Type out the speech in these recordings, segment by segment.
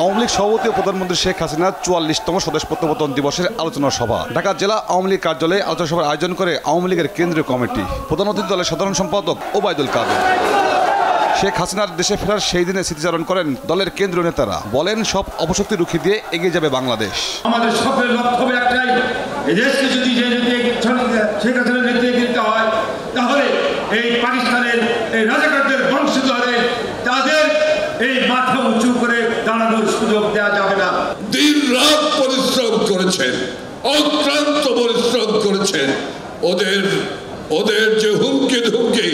আওয়ামী লীগ সভাপতি ও প্রধানমন্ত্রী শেখ হাসিনার ৪৪তম স্বদেশ প্রত্যাবর্তন দিবসের আলোচনা সভা ঢাকা জেলা আওয়ামী লীগ কার্যালয়ে আলোচনা সভার আয়োজন করে আওয়ামী লীগের কেন্দ্রীয় কমিটি। প্রধান অতিথি দলের সাধারণ সম্পাদক ওবায়দুল কাদের। শেখ হাসিনার দেশে ফেরার সেই দিনে স্মৃতিচারণ করেন দলের কেন্দ্রীয় নেতারা। বলেন, সব অপশক্তি রুখে দিয়ে এগিয়ে যাবে বাংলাদেশ। আমাদের সকলের লক্ষ্য হবে একটাই, এই দেশকে যদি শেখ হাসিনার নেতৃত্বে দিতে হয়, তাহলে এই পাকিস্তানের এই রাজাকারদের বংশধরের তাদের এই মাথা উঁচু করে দাঁড়ানোর সুযোগ দেওয়া যাবে না। দিন রাত পরিশ্রম করেছেন, অক্লান্ত পরিশ্রম করেছেন। ওদের যে হুমকি ধুমকি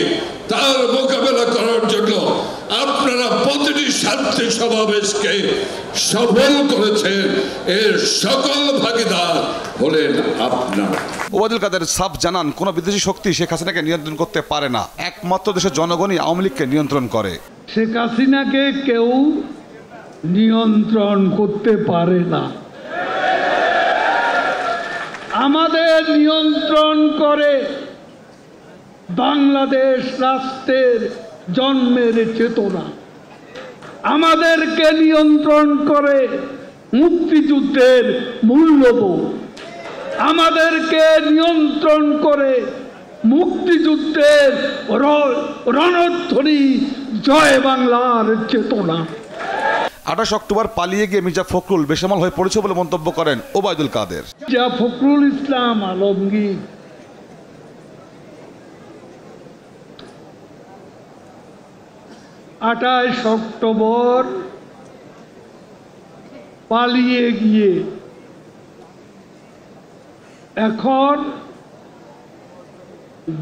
তার মোকাবেলা করার জন্য আপনারা প্রতিটি শান্তি সমাবেশকে সফল করেছেন। এর সকল ভাগীদার হলেন আপনারা। ওবায়দুল কাদের সাফ জানান, কোনো বিদেশি শক্তি শেখ হাসিনাকে নিয়ন্ত্রণ করতে পারে না। একমাত্র দেশের জনগণই আওয়ামী লীগকে নিয়ন্ত্রণ করে। শেখ হাসিনাকে কেউ নিয়ন্ত্রণ করতে পারে না। আমাদের নিয়ন্ত্রণ করে বাংলাদেশ রাষ্ট্রের জন্মের চেতনা। আমাদেরকে নিয়ন্ত্রণ করে মুক্তিযুদ্ধের মূল্যবোধ। আমাদেরকে নিয়ন্ত্রণ করে মুক্তিযুদ্ধের রণধ্বনি, জয় বাংলার চেতনা। ২৮ অক্টোবর পালিয়ে গিয়ে মির্জা ফখরুল বেসামাল হয়ে পড়েছে বলে মন্তব্য করেন ওবায়দুল কাদের। যা ফখরুল ইসলাম আলমগীর ২৮ অক্টোবর পালিয়ে গিয়ে এখন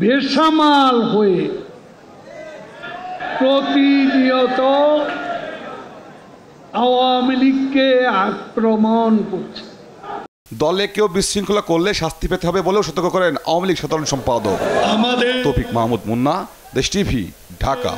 বেসামাল হয়ে প্রতিনিয়ত আওয়ামী লীগকে আক্রমণ করছে। দলে কেউ বিশৃঙ্খলা করলে শাস্তি পেতে হবে বলেও সতর্ক করেন আওয়ামী লীগ সাধারণ সম্পাদক তৌফিক মাহমুদ মুন্না, দেশ টিভি, ঢাকা।